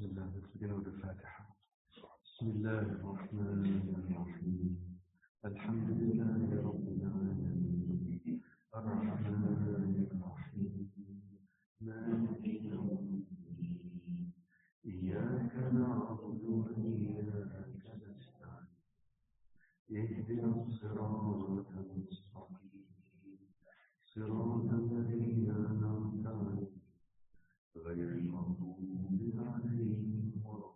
بسم الله نبتدئ بالفاتحة. بسم الله الرحمن الرحيم. الحمد لله رب العالمين الرحمن الرحيم مالك يوم الدين إياك نعبد وإياك نستعين اهدنا الصراط المستقيم صراط الذين أنعمت عليهم غير المغضوب عليهم ولا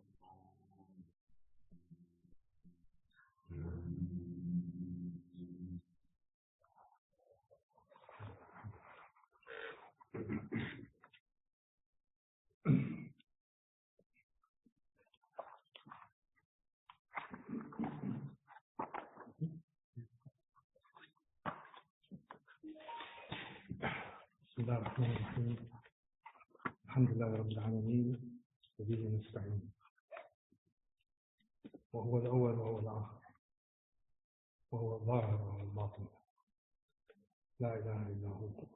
بسم الله الرحمن الرحيم. الحمد لله رب العالمين وبه نستعين وهو الأول وهو الآخر وهو الظاهر وهو الباطن لا إله إلا هو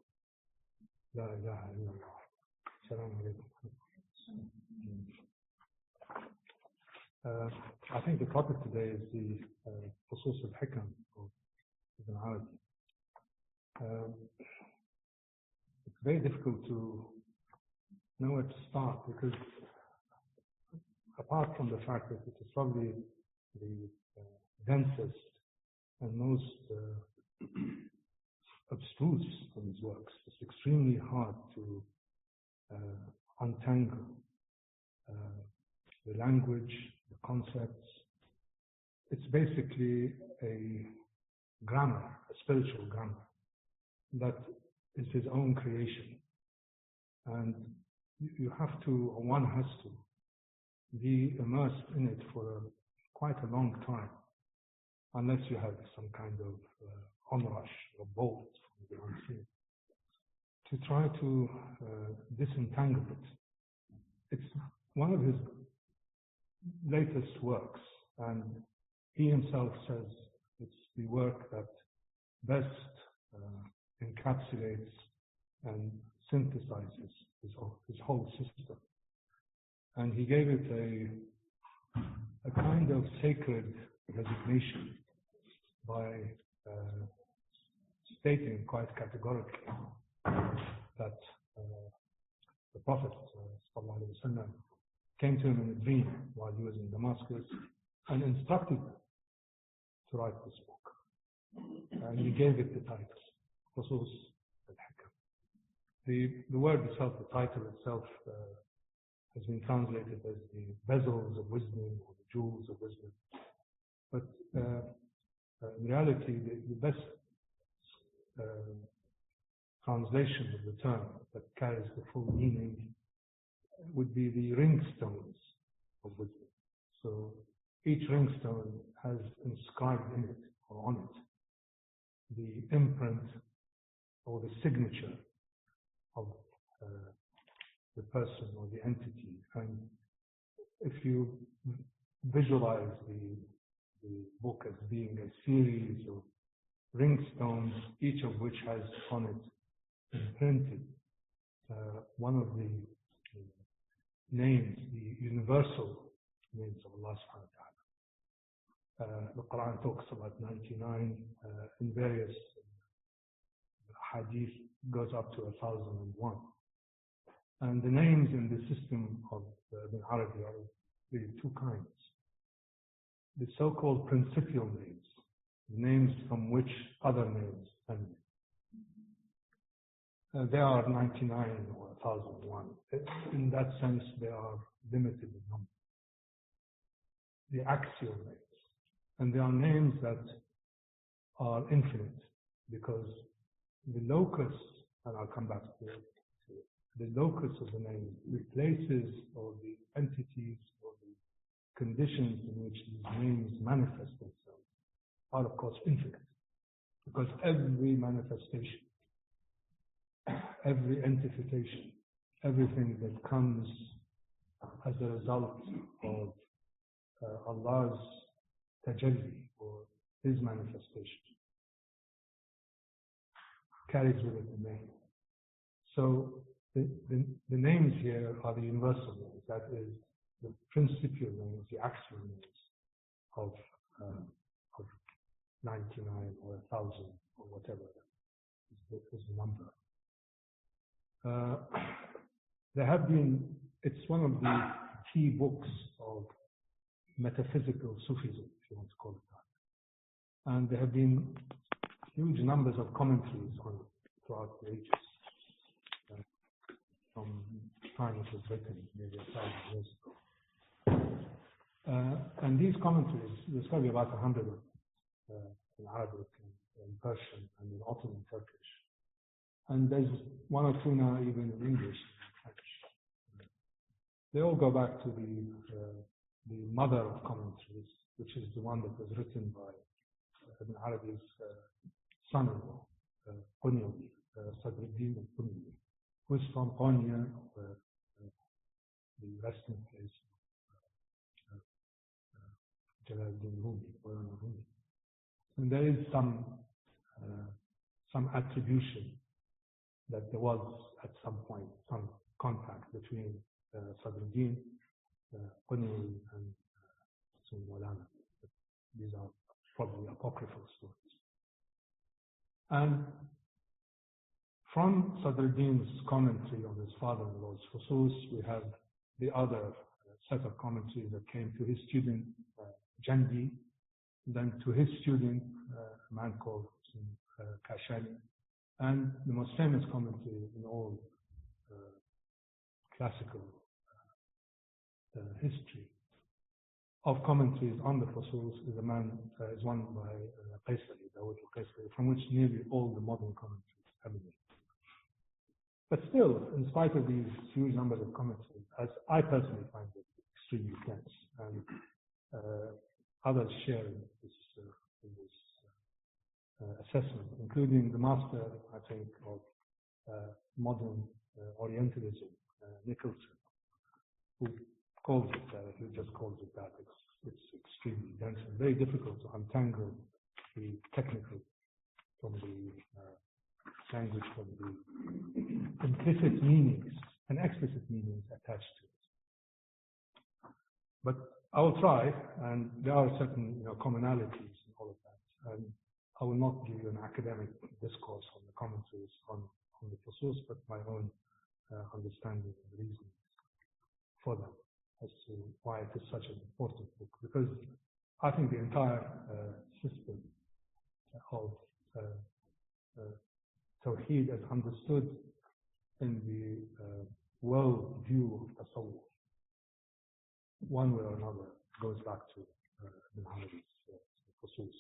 لا إله إلا الله. السلام عليكم. I think the topic today is the Fusus al-Hikam of Arabi. It's very difficult to know where to start because apart from the fact that it is probably the densest and most abstruse of his works, it's extremely hard to untangle the language, the concepts. It's basically a grammar, a spiritual grammar that is his own creation. And you have to, or one has to, be immersed in it for quite a long time, unless you have some kind of onrush or bolt from the unseen, to try to disentangle it. It's one of his latest works, and he himself says it's the work that best encapsulates and synthesizes his whole system. And he gave it a kind of sacred resignation by stating quite categorically that the Prophet ﷺ came to him in a dream while he was in Damascus and instructed him to write this book. And he gave it the title, Fusus al-Hikam. The word itself, the title itself, has been translated as the bezels of wisdom or the jewels of wisdom. But in reality, the best translation of the term that carries the full meaning would be the ringstones of wisdom. So each ringstone has inscribed in it or on it the imprint or the signature of the person or the entity. And if you visualize the book as being a series of ringstones, each of which has on it imprinted one of the names, the universal names of Allah subhanahu wa ta'ala. The Quran talks about 99 in various hadith, goes up to 1001. And the names in the system of the Arabi are really two kinds. The so-called principal names, the names from which other names emanate. They are 99 or 1001. In that sense, they are limited in number. The axial names. And they are names that are infinite because the locus, and I'll come back to it, the locus of the name, the places or the entities or the conditions in which these names manifest themselves are of course infinite. Because every manifestation, every entification, everything that comes as a result of Allah's tajalli or His manifestation carries with it a name. So the names here are the universal names. That is, the principal names, the axial names of 99 or 1,000 or whatever is the number. There have been, it's one of the key books of metaphysical Sufism, if you want to call it that. And there have been huge numbers of commentaries on it throughout the ages, from the time it was written, maybe 1,000 years ago. And these commentaries, there's probably about 100 of them in Arabic, in Persian, and in Ottoman Turkish. And there's one or two now even in English and French. They all go back to the mother of commentaries, which is the one that was written by Ibn Arabi's son-in-law, Qunyawi, Sadruddin al-Qunyawi, who is from Konya, the resting place of Jalaluddin Rumi. And there is some attribution that there was at some point some contact between Sadruddin, Qunyawi, and Sun Maulana. These are probably apocryphal stories. And from Sadruddin's commentary on his father-in-law's Fusus, we have the other set of commentaries that came to his student, Jandi, then to his student, a man called Kashani, and the most famous commentary in all classical history of commentaries on the Fusus is one by Qaisari, Dawood al-Qaisari, from which nearly all the modern commentaries have been. But still, in spite of these huge numbers of commentaries, as I personally find it extremely dense, and others share in this assessment, including the master, I think, of modern Orientalism, Nicholson, who calls it that, who just calls it that. It's extremely dense and very difficult to untangle the technical from the language, from the implicit meanings and explicit meanings attached to it. But I will try, and there are certain commonalities in all of that. And I will not give you an academic discourse on the commentaries on the Fusus, but my own understanding and reasoning for them as to why it is such an important book. Because I think the entire system of Tawheed as understood in the world view of Tasawwuf, one way or another, goes back to Ibn Arabi's Fusus.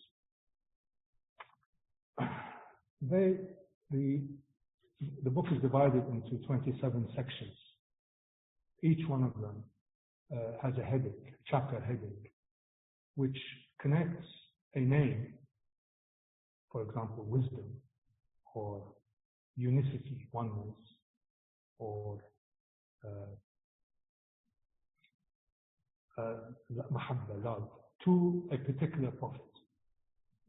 The book is divided into 27 sections. Each one of them has a heading, a chapter heading, which connects a name, for example, wisdom, or unicity, oneness, or mahabba, love, to a particular prophet.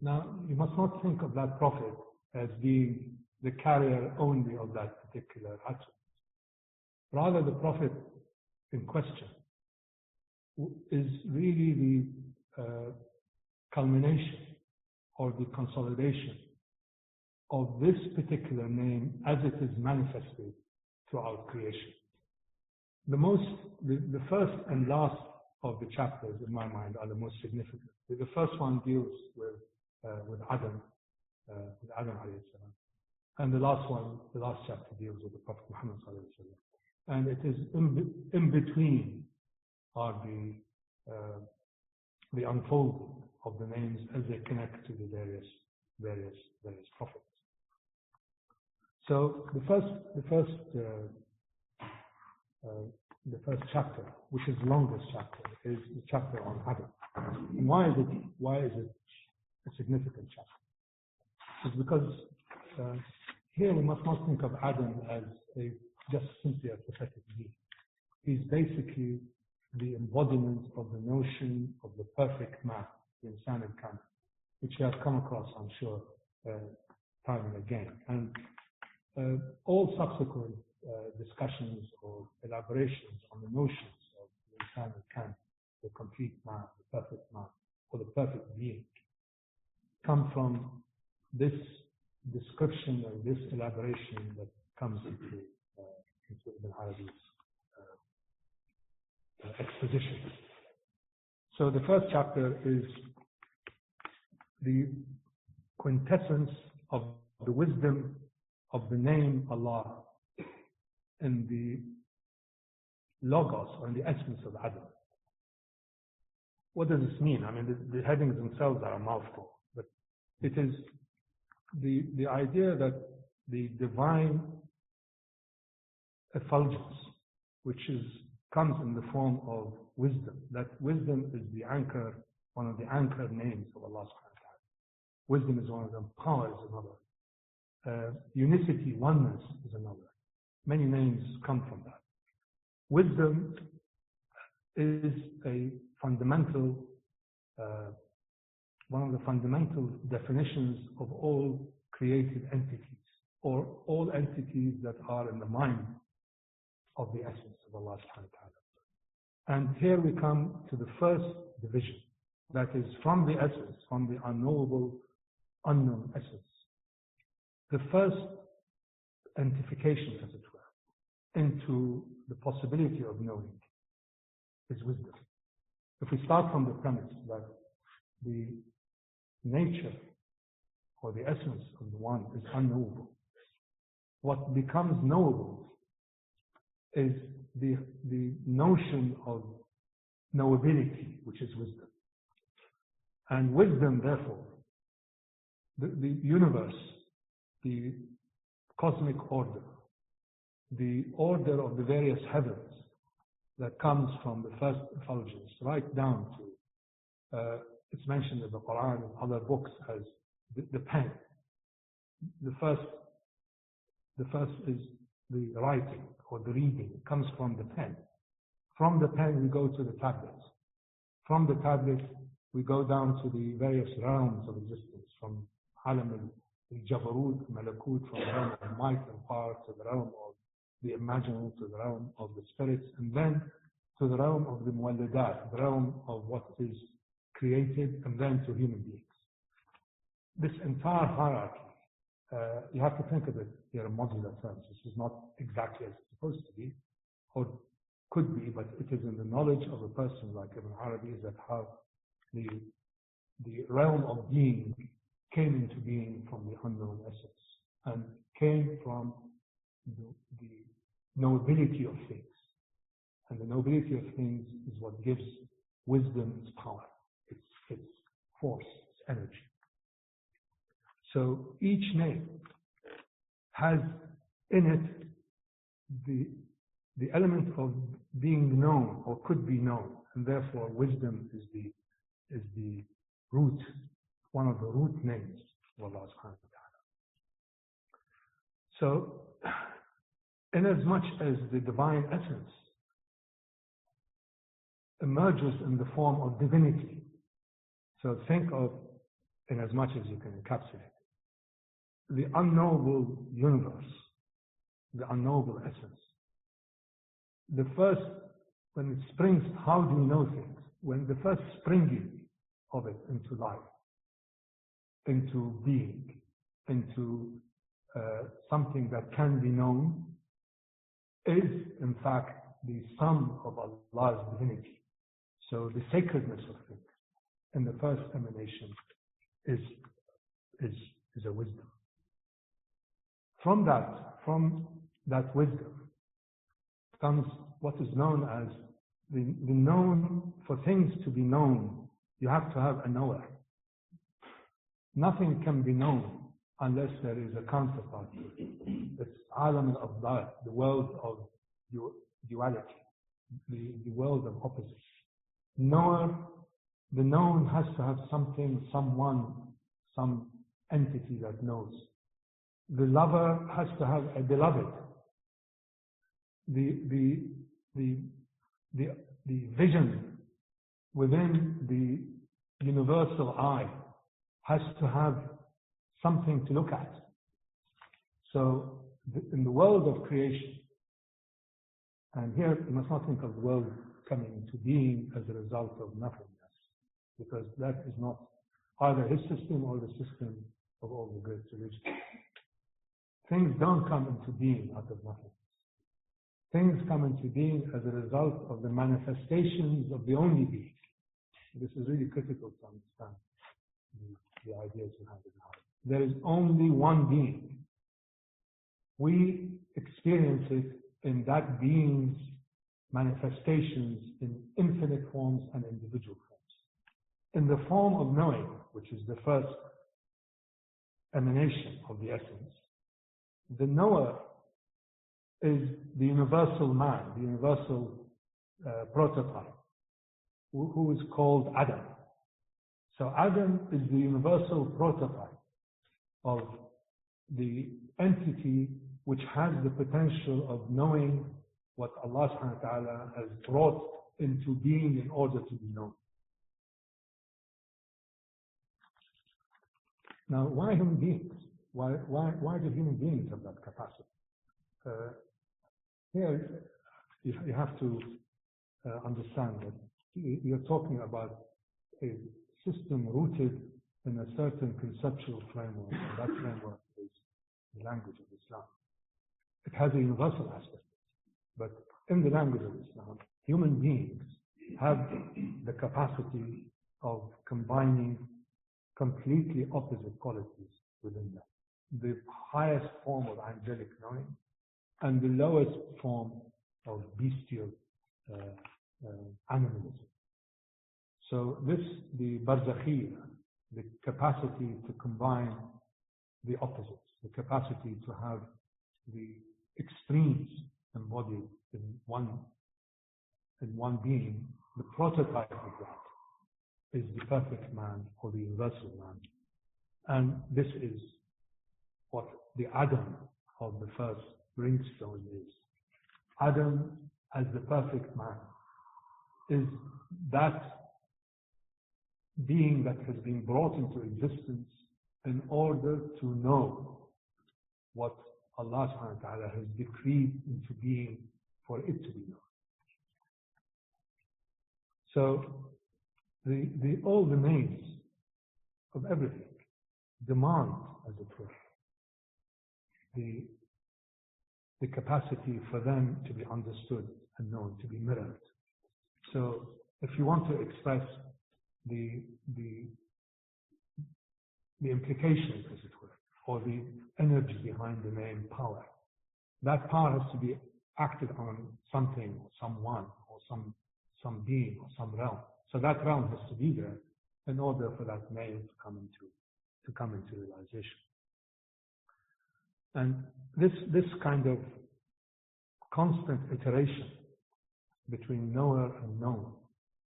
Now, you must not think of that prophet as being the carrier only of that particular attribute. Rather, the prophet in question is really the culmination or the consolidation of this particular name as it is manifested throughout creation. The first and last of the chapters, in my mind, are the most significant. The first one deals with Adam alayhi salam, and the last chapter deals with the Prophet Muhammad sallallahu alaihi wasallam. And it is in between are the unfolding of the names as they connect to the various prophets. So the first chapter, which is the longest chapter, is the chapter on Adam. And why is it a significant chapter? It's because here we must not think of Adam as just simply a prophetic being. He's basically the embodiment of the notion of the perfect man, the Insan al-Kamil, which we have come across, I'm sure, time and again. And all subsequent discussions or elaborations on the notions of the al-Insan al-Kamil, the complete man, the perfect man, or the perfect being, come from this description and this elaboration that comes into Ibn Arabi's exposition. So the first chapter is the quintessence of the wisdom of the name Allah in the logos, or in the essence of Adam. What does this mean? I mean, the headings themselves are a mouthful, but it is the idea that the divine effulgence, which comes in the form of wisdom, that wisdom is the anchor, one of the anchor names of Allah subhanahu wa ta'ala. Wisdom is one of them, power is another, unicity, oneness is another. Many names come from that. Wisdom is a fundamental, one of the fundamental definitions of all created entities, or all entities that are in the mind of the essence of Allah subhanahu wa ta'ala. And here we come to the first division, that is from the essence, from the unknowable, unknown essence. The first entification, as it were, into the possibility of knowing is wisdom. If we start from the premise that the nature or the essence of the one is unknowable, what becomes knowable is the notion of knowability, which is wisdom. And wisdom, therefore, the universe, the cosmic order, the order of the various heavens that comes from the first effulgence right down to, it's mentioned in the Quran and other books as the pen. The first is the writing or the reading. It comes from the pen. From the pen we go to the tablets. From the tablets we go down to the various realms of existence, from alam al-Jabarut, Malakut, from the realm of might and power to the realm of the imaginal, to the realm of the spirits, and then to the realm of the muwalladat, the realm of what is created, and then to human beings. This entire hierarchy, you have to think of it here in modular terms. This is not exactly as it's supposed to be, or could be, but it is in the knowledge of a person like Ibn Arabi that how the realm of being came into being from the unknown essence and came from the knowability of things. And the knowability of things is what gives wisdom its power, its force, its energy. So each name has in it the element of being known or could be known, and therefore wisdom is the root, one of the root names of Allah subhanahu wa ta'ala. So, in as much as the divine essence emerges in the form of divinity, so think of, in as much as you can encapsulate, the unknowable universe, the unknowable essence. The first, when it springs, how do we know things? When the first springing of it into life, into being, into something that can be known, is in fact the sum of Allah's divinity. So the sacredness of things in the first emanation is a wisdom. From that wisdom comes what is known as the known. For things to be known, you have to have a knower. Nothing can be known unless there is a counterpart. It's alam al-abdal, the world of duality, the world of opposites. Knower, the known has to have something, someone, some entity that knows. The lover has to have a beloved. The vision within the universal eye has to have something to look at. So in the world of creation, and here you must not think of the world coming into being as a result of nothingness, because that is not either his system or the system of all the great religions. Things don't come into being out of nothing. Things come into being as a result of the manifestations of the only being. This is really critical to understand the ideas we have in mind. There is only one being. We experience it in that being's manifestations in infinite forms and individual forms. In the form of knowing, which is the first emanation of the essence, the knower is the universal man, the universal prototype, who is called Adam. So Adam is the universal prototype of the entity which has the potential of knowing what Allah subhanahu wa ta'ala has brought into being in order to be known. Now, why human beings? Why do human beings have that capacity? Here, you have to understand that you're talking about a system rooted in a certain conceptual framework, and that framework is the language of Islam. It has a universal aspect, but in the language of Islam, human beings have the capacity of combining completely opposite qualities within them. The highest form of angelic knowing and the lowest form of bestial animalism. So the barzakhiyya, the capacity to combine the opposites, the capacity to have the extremes embodied in one being, the prototype of that is the perfect man or the universal man. And this is what the Adam of the first ringstone is. Adam as the perfect man is that being that has been brought into existence in order to know what Allah subhanahu wa ta'ala has decreed into being for it to be known. So all the names of everything demand, as it were, the capacity for them to be understood and known, to be mirrored. So if you want to express the implications, as it were, or the energy behind the name power, that power has to be acted on something or someone or some being or some realm. So that realm has to be there in order for that name to come into realization. And this kind of constant iteration between knower and known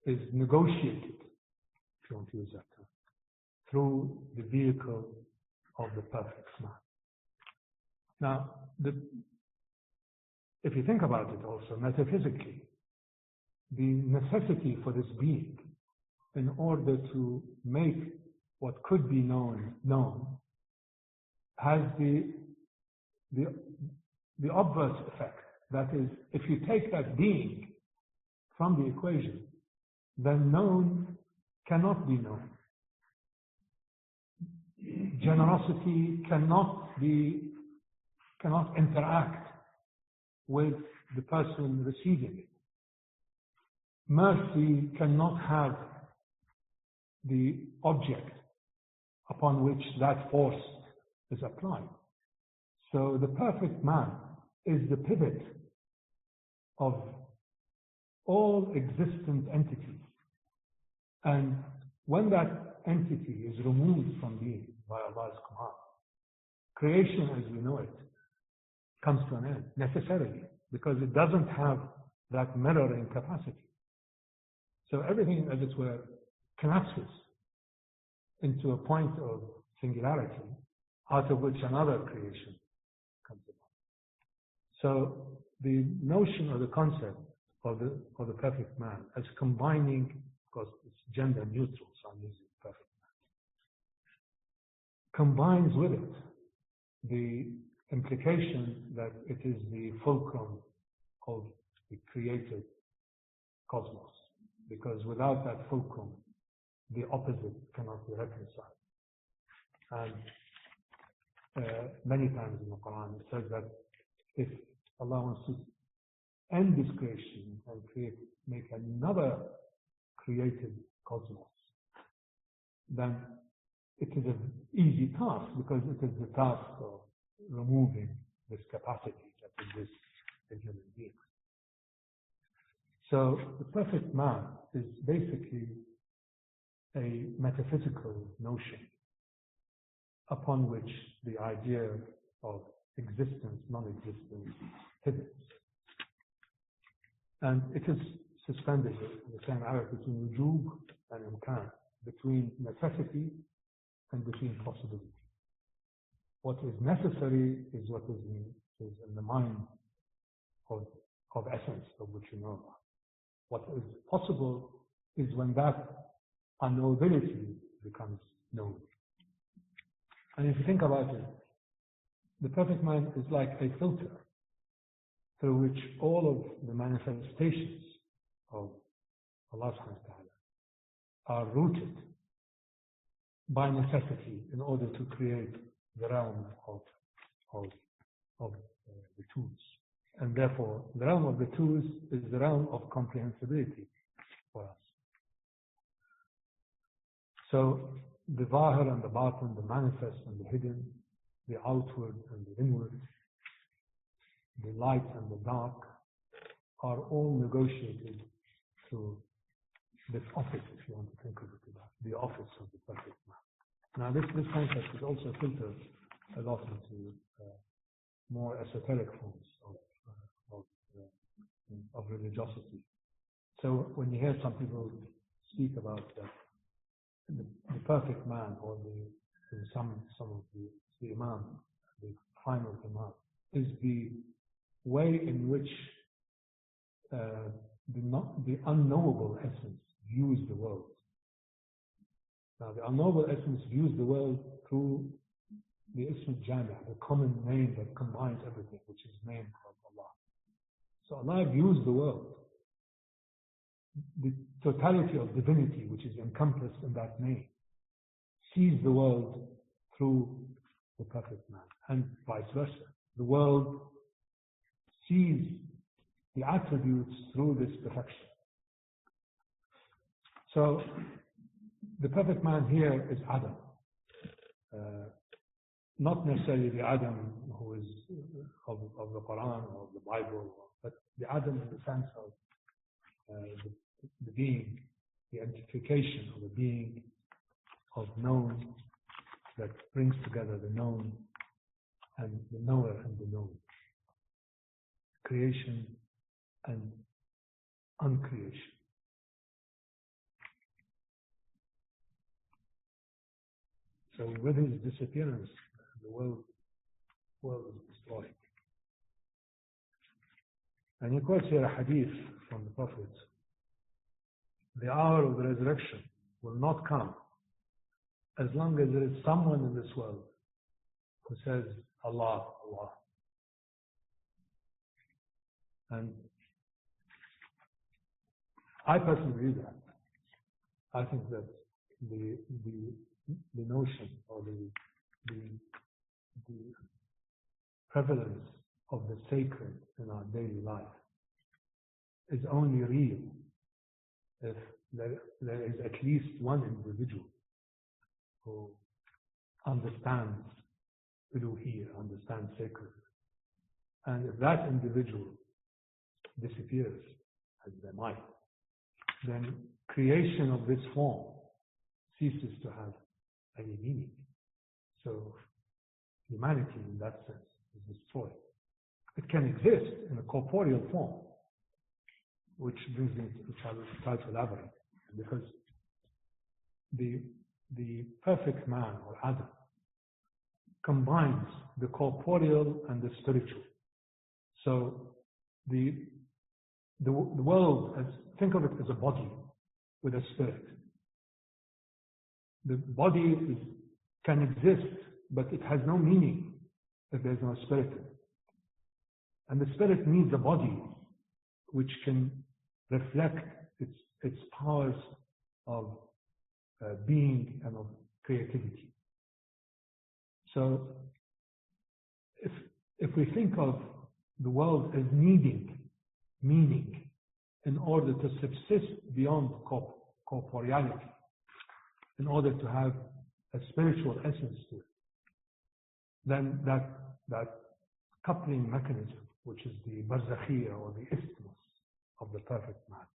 is negotiated, if you want to use that term, through the vehicle of the perfect man. Now, if you think about it also metaphysically, the necessity for this being in order to make what could be known has the obverse effect. That is, if you take that being from the equation, then known cannot be known. Generosity cannot interact with the person receiving it. Mercy cannot have the object upon which that force is applied. So the perfect man is the pivot of all existent entities. And when that entity is removed from being by Allah's command, creation as we know it comes to an end, necessarily, because it doesn't have that mirroring capacity. So everything, as it were, collapses into a point of singularity, out of which another creation comes about. So the notion or the concept of the perfect man as combining, of course it's gender neutral, so I'm using perfect man, combines with it the implication that it is the fulcrum of the created cosmos, because without that fulcrum, the opposite cannot be reconciled. And many times in the Quran it says that if Allah wants to end this creation and make another created cosmos, then it is an easy task, because it is the task of removing this capacity that exists in human beings. So the perfect man is basically a metaphysical notion upon which the idea of existence, non-existence pivots. And it is suspended in the same Arabic between wujub and imkan, between necessity and between possibility. What is necessary is what is in the mind of essence, of which you know about. What is possible is when that unknowability becomes known. And if you think about it, the perfect mind is like a filter through which all of the manifestations of Allah subhanahu wa ta'ala are rooted by necessity in order to create the realm of the twos. And therefore, the realm of the twos is the realm of comprehensibility for us. So, the zahir and the batin, the manifest and the hidden, the outward and the inward, the light and the dark, are all negotiated through this office, if you want to think of it like the office of the perfect man. Now, this concept is also filtered a lot into more esoteric forms of religiosity. So when you hear some people speak about the perfect man, or some of the imam, the final imam, is the way in which the unknowable essence views the world. Now, the unknowable essence views the world through the Ism Jami', the common name that combines everything, which is the name of Allah. So Allah views the world, the totality of divinity, which is encompassed in that name, sees the world through the perfect man, and vice versa. The world sees the attributes through this perfection. So, the perfect man here is Adam. Not necessarily the Adam who is of the Quran or of the Bible, but the Adam in the sense of the being, the identification of the being of known that brings together the known and the knower and the known. Creation and uncreation. So with his disappearance, the world is destroyed. And he quotes here a hadith from the Prophet: the hour of the resurrection will not come as long as there is someone in this world who says, Allah, Allah. And I personally believe that. I think that the notion or the prevalence of the sacred in our daily life is only real if there is at least one individual who understands Uluhiyya, understands sacred. And if that individual disappears, as they might, then creation of this form ceases to have any meaning. So humanity in that sense is destroyed. It can exist in a corporeal form, which brings me to which I will try to elaborate, because the perfect man, or Adam, combines the corporeal and the spiritual. So the world, think of it as a body with a spirit. The body can exist, but it has no meaning if there's no spirit in it. And the spirit needs a body which can reflect its powers of being and of creativity. So if we think of the world as needing meaning in order to subsist beyond corporeality, in order to have a spiritual essence to it, then that coupling mechanism, which is the barzakhiyya or the isthmus of the perfect man,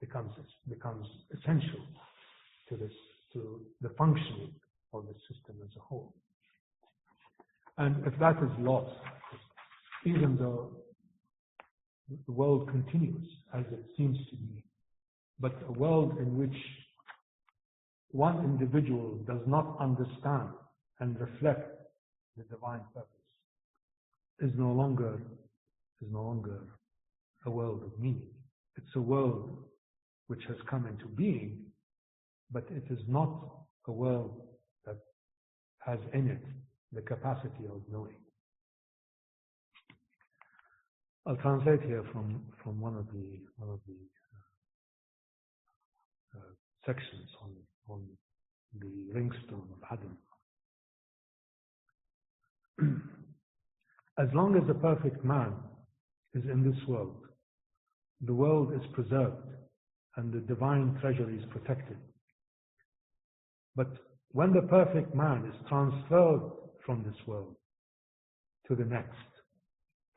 becomes essential to the functioning of the system as a whole. And if that is lost, even though the world continues as it seems to be, but a world in which one individual does not understand and reflect the divine purpose is no longer a world of meaning. It's a world which has come into being, but it is not a world that has in it the capacity of knowing. I'll translate here from one of the sections on the ringstone of Adam. As long as the perfect man is in this world, the world is preserved and the divine treasury is protected. But when the perfect man is transferred from this world to the next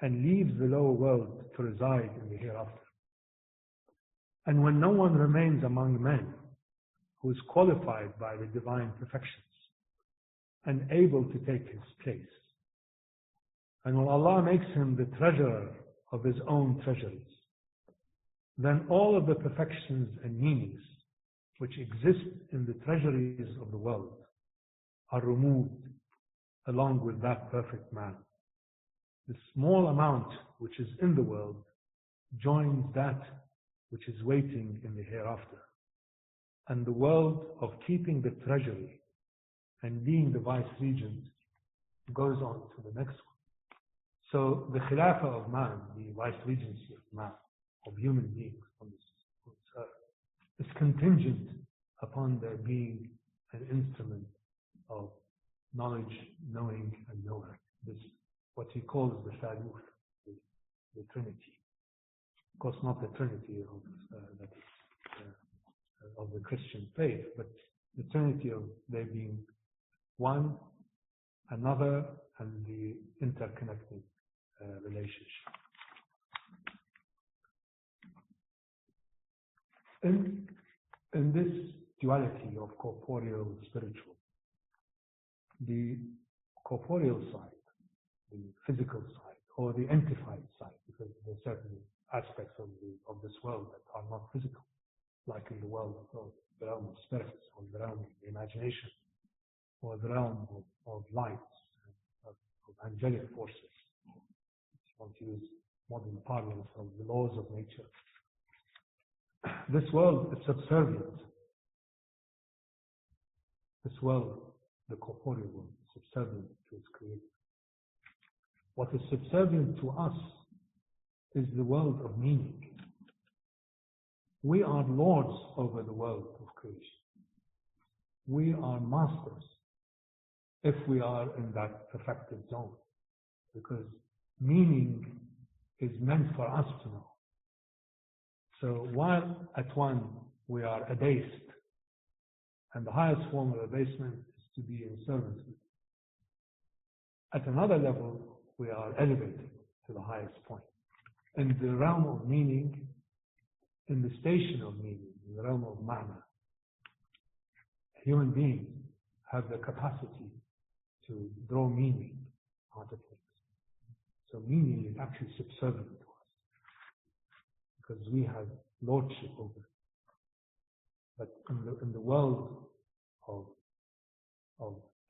and leaves the lower world to reside in the hereafter, and when no one remains among men who is qualified by the divine perfections and able to take his place, and when Allah makes him the treasurer of his own treasuries, then all of the perfections and meanings which exist in the treasuries of the world are removed along with that perfect man. The small amount which is in the world joins that which is waiting in the hereafter. And the world of keeping the treasury and being the vice regent goes on to the next one. So the Khilafah of man, the vice regency of man, of human beings on this earth, is contingent upon there being an instrument of knowledge, knowing, and knower. This, what he calls the Thalith, the Trinity. Of course, not the Trinity of the Christian faith, but the Trinity of there being one, another, and the interconnected relationship. In this duality of corporeal and spiritual, the corporeal side, the physical side, or the entified side, because there are certain aspects of this world that are not physical, like in the world of the realm of spirits, or the realm of the imagination, or the realm of lights, of angelic forces. If you want to use modern parlance of the laws of nature. This world is subservient. This world, the corporeal world, is subservient to its creator. What is subservient to us is the world of meaning. We are lords over the world of creation. We are masters if we are in that perfected zone, because meaning is meant for us to know. So while at one we are abased, and the highest form of abasement is to be in servitude, at another level we are elevated to the highest point. In the realm of meaning, in the station of meaning, in the realm of ma'na, human beings have the capacity to draw meaning out of things. So meaning is actually subservient to us, because we have lordship over it. But in the world of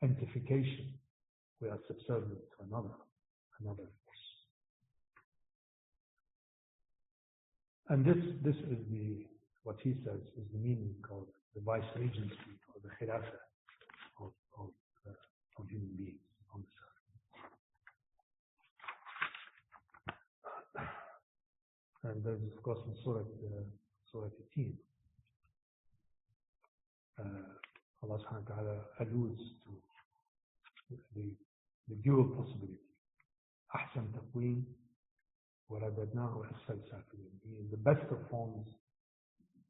entification, we are subservient to another force. And this is what he says is the meaning of the vice regency or the khilafah of human beings on this earth. And there's, of course, in Surah 18, Allah subhanahu wa ta'ala alludes to the dual possibility. أحسن تقويم ورددناه أسفل سافلين. He is the best of forms,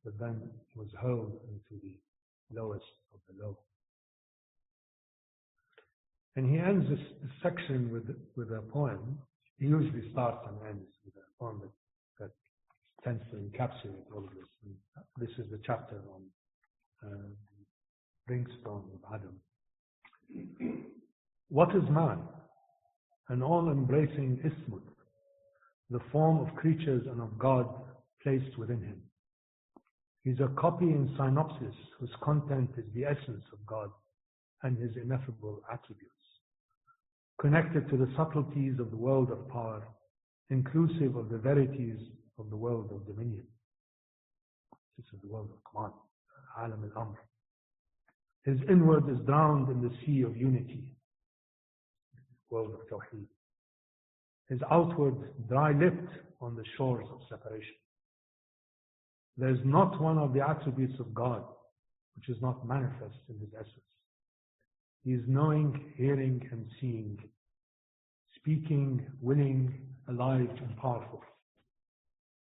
but then was hurled into the lowest of the low. And he ends this section with a poem. He usually starts and ends with a poem that tends to encapsulate all of this. And this is the chapter on Ringstone of Adam. What is man? An all-embracing ismut, the form of creatures and of God placed within him. He's a copy in synopsis whose content is the essence of God and his ineffable attributes, connected to the subtleties of the world of power, inclusive of the verities of the world of dominion. This is the world of command, Alam al-Amr. His inward is drowned in the sea of unity, world of Tawheed. His outward dry-lipped on the shores of separation. There is not one of the attributes of God which is not manifest in his essence. He is knowing, hearing, and seeing, speaking, willing, alive, and powerful.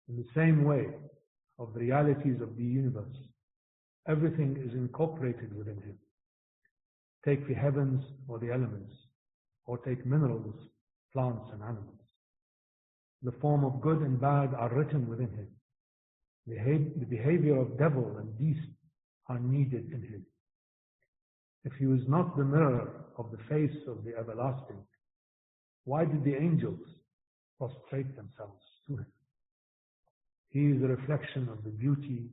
In the same way of the realities of the universe, everything is incorporated within him. Take the heavens or the elements, or take minerals, plants, and animals. The form of good and bad are written within him. The behavior of devil and beast are needed in him. If he was not the mirror of the face of the everlasting, why did the angels prostrate themselves to him? He is a reflection of the beauty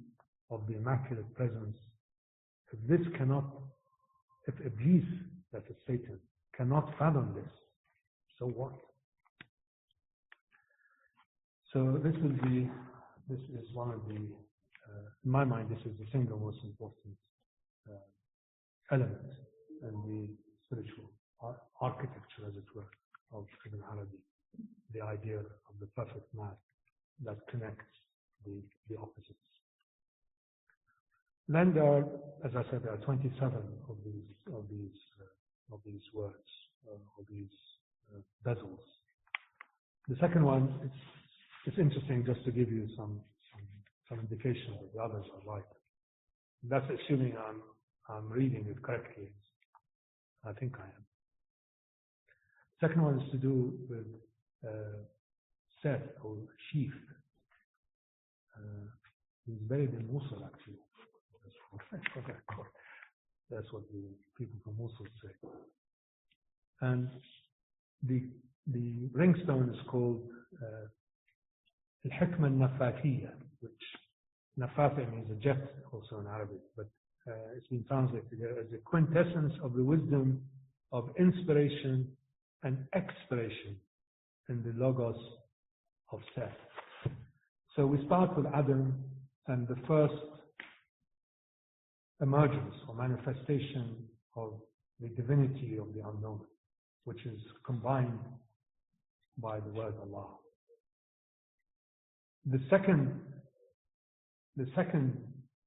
of the Immaculate Presence. If Iblis, that is Satan, cannot fathom this, so what? So this is one of the, in my mind, this is the single most important element in the spiritual architecture, as it were, of Ibn Arabi, the idea of the perfect man that connects the opposites. Then there are, as I said, there are 27 of these words, of these bezels. The second one, it's interesting just to give you some indication that the others are right. That's assuming I'm reading it correctly. I think I am. Second one is to do with Seth, or sheaf. He's buried in Mosul, actually. That's what the people from Mosul say. And the ringstone is called al-Hikam al-Nafathiyya, which Nafathi means a jet also in Arabic, but it's been translated here as the quintessence of the wisdom of inspiration and expiration in the logos of Seth. So we start with Adam and the first emergence or manifestation of the divinity of the unknown, which is combined by the word Allah. The second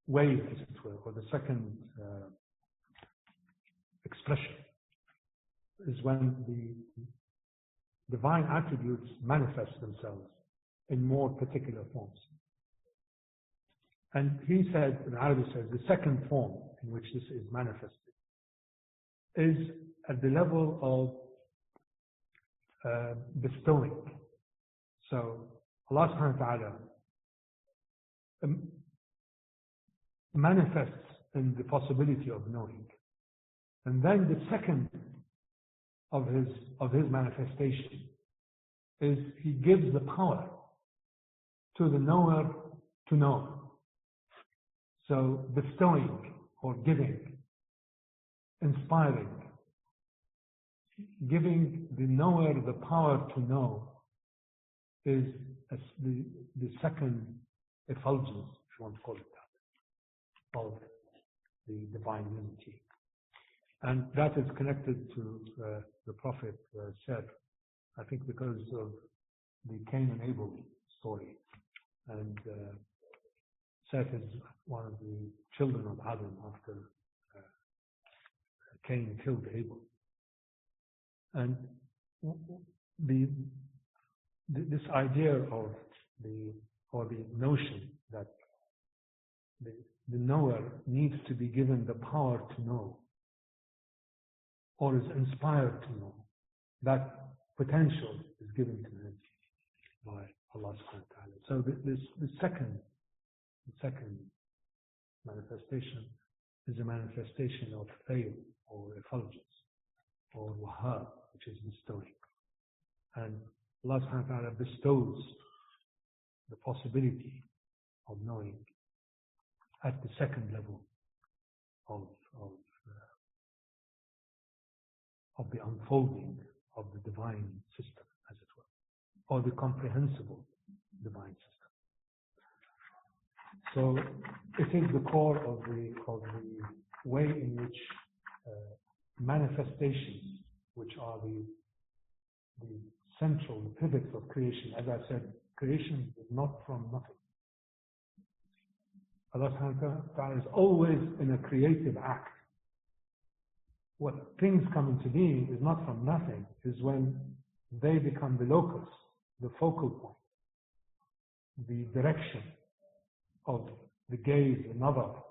wave, as it were, or the second expression, is when the divine attributes manifest themselves in more particular forms. And he said, in Arabic says, the second form in which this is manifested is at the level of bestowing. So Allah subhanahu wa ta'ala manifests in the possibility of knowing. And then the second of his manifestation is he gives the power to the knower to know. So bestowing or giving, inspiring, giving the knower the power to know is the second effulgence, if you want to call it that, of the divine unity. And that is connected to the Prophet said, I think because of the Cain and Abel story, And Seth is one of the children of Adam after Cain killed Abel. And this idea of the notion that the knower needs to be given the power to know, or is inspired to know, that potential is given to him by Allah subhanahu wa ta'ala. So the second manifestation is a manifestation of fail or effulgence or wahab, which is bestowing. And Allah subhanahu wa ta'ala bestows the possibility of knowing at the second level of the unfolding of the divine system, as it were, or the comprehensible divine system. So it is the core of the way in which manifestations, which are the central pivots of creation. As I said, creation is not from nothing. Allah subhanahu wa ta'ala is always in a creative act. What things come into being is not from nothing, is when they become the locus, the focal point, the direction of the gaze, the nazar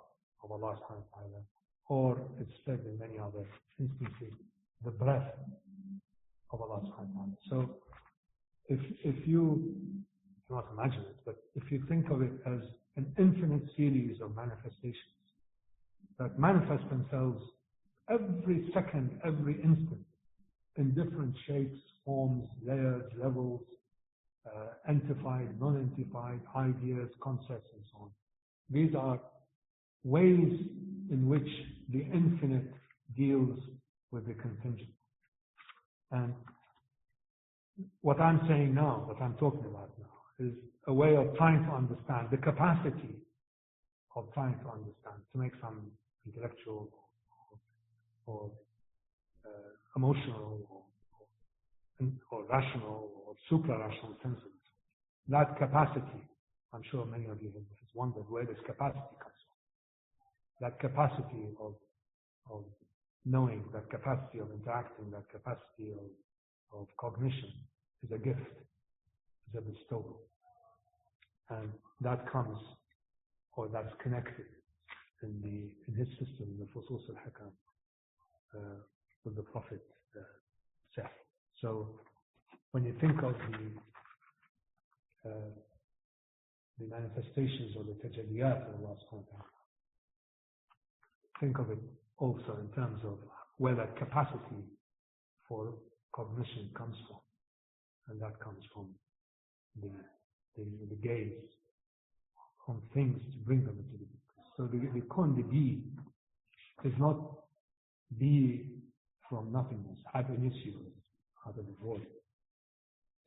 of Allah subhanahu wa ta'ala, or it's said in many other instances, the breath of Allah subhanahu wa ta'ala. So if you cannot imagine it, but if you think of it as an infinite series of manifestations that manifest themselves every second, every instant, in different shapes, forms, layers, levels, entified, non-entified, ideas, concepts, and so on. These are ways in which the infinite deals with the contingent. And what I'm saying now, what I'm talking about now, is a way of trying to understand the capacity of trying to understand, to make some intellectual or emotional or rational or supra-rational sense of it. That capacity, I'm sure many of you have wondered where this capacity comes from. That capacity of knowing, that capacity of interacting, that capacity of cognition is a gift, is a bestowal. And that comes, or that's connected in his system, the Fusus al-Hikam, with the Prophet Seth. So when you think of the manifestations or the tajalliyat of Allah subhanahu wa ta'ala, think of it also in terms of where that capacity for cognition comes from. And that comes from the gaze on things to bring them into the picture. So the kun, the be, is not be from nothingness, ab initio, out of the void.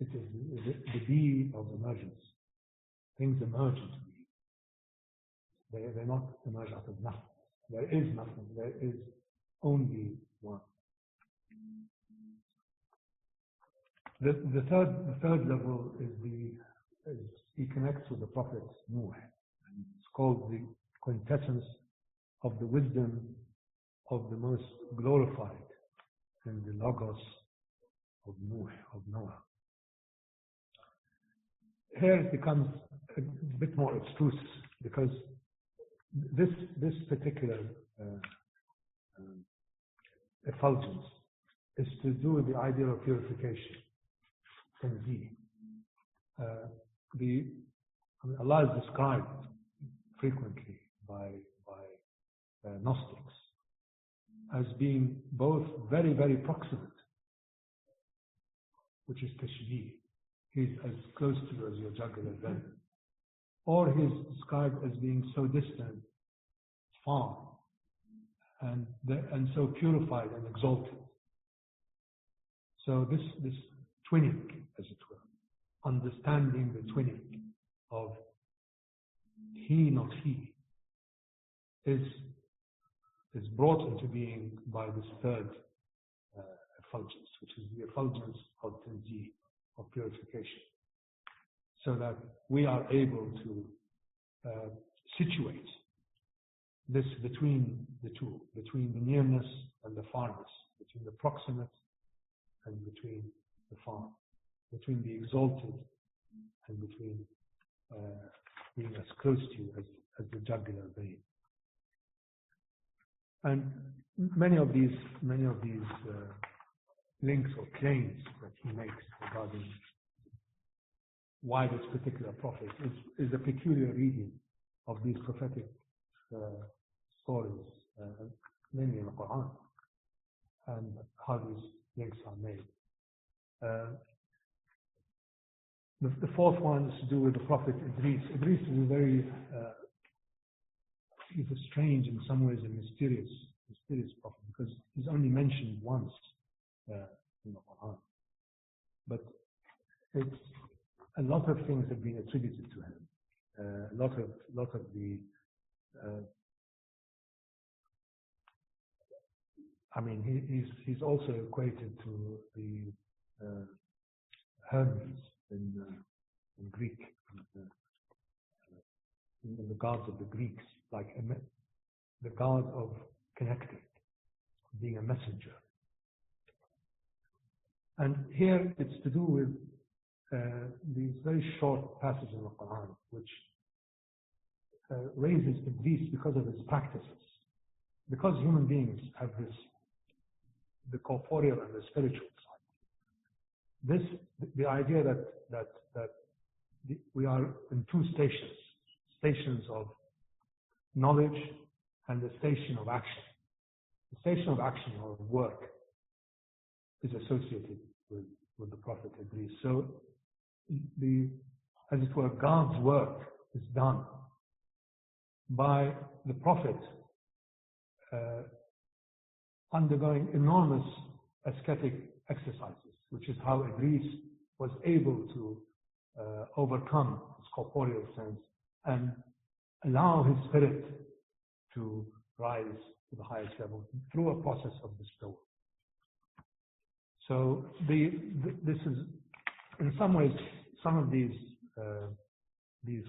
It is the be of emergence. Things emerge into being. They not emerge out of nothing. There is nothing. There is only one. The third level is he connects with the Prophet Nuh. It's called the quintessence of the wisdom of the most glorified in the logos of Nuh, of Noah. Here it becomes a bit more abstruse because this particular effulgence is to do with the idea of purification. Allah is described frequently by Gnostics as being both very, very proximate, which is tashbih. He's as close to you as your jugular vein. Or he's described as being so distant, far, and so purified and exalted. So this twinning, as it were, understanding the twinning of he, not he, is brought into being by this third effulgence, which is the effulgence of tanzih, of purification. so that we are able to situate this between the two, between the nearness and the farness, between the proximate and between the far, between the exalted and between being as close to you as the jugular vein. And many of these links or claims that he makes regarding why this particular prophet is a peculiar reading of these prophetic stories, mainly in the Quran, and how these links are made. The fourth one is to do with the prophet Idris. Idris is a very, he's a strange, in some ways, a mysterious prophet, because he's only mentioned once in the Quran. But it's a lot of things have been attributed to him. A lot of the I mean, he's also equated to the Hermes in Greek, in the gods of the Greeks, like the god of connecting, being a messenger. And here it's to do with these very short passages in the Quran, which raises Iblis because of his practices. Because human beings have the corporeal and the spiritual side. The idea that we are in two stations of knowledge and the station of action. The station of action or work is associated with the Prophet Idris. So as it were, God's work is done by the Prophet undergoing enormous ascetic exercises, which is how Idris was able to overcome his corporeal sense and allow his spirit to rise to the highest level through a process of bestowal. So this is, in some ways, some of these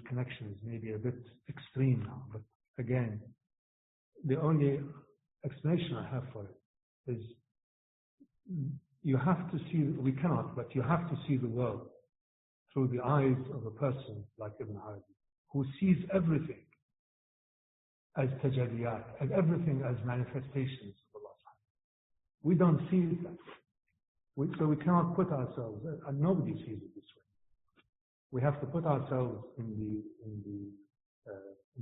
connections may be a bit extreme now, but again, the only explanation I have for it is you have to see, we cannot, but you have to see the world through the eyes of a person like Ibn Arabi, who sees everything as tajalliyat, and everything as manifestations of Allah. We don't see it that way. So we cannot put ourselves, and nobody sees it this way. We have to put ourselves in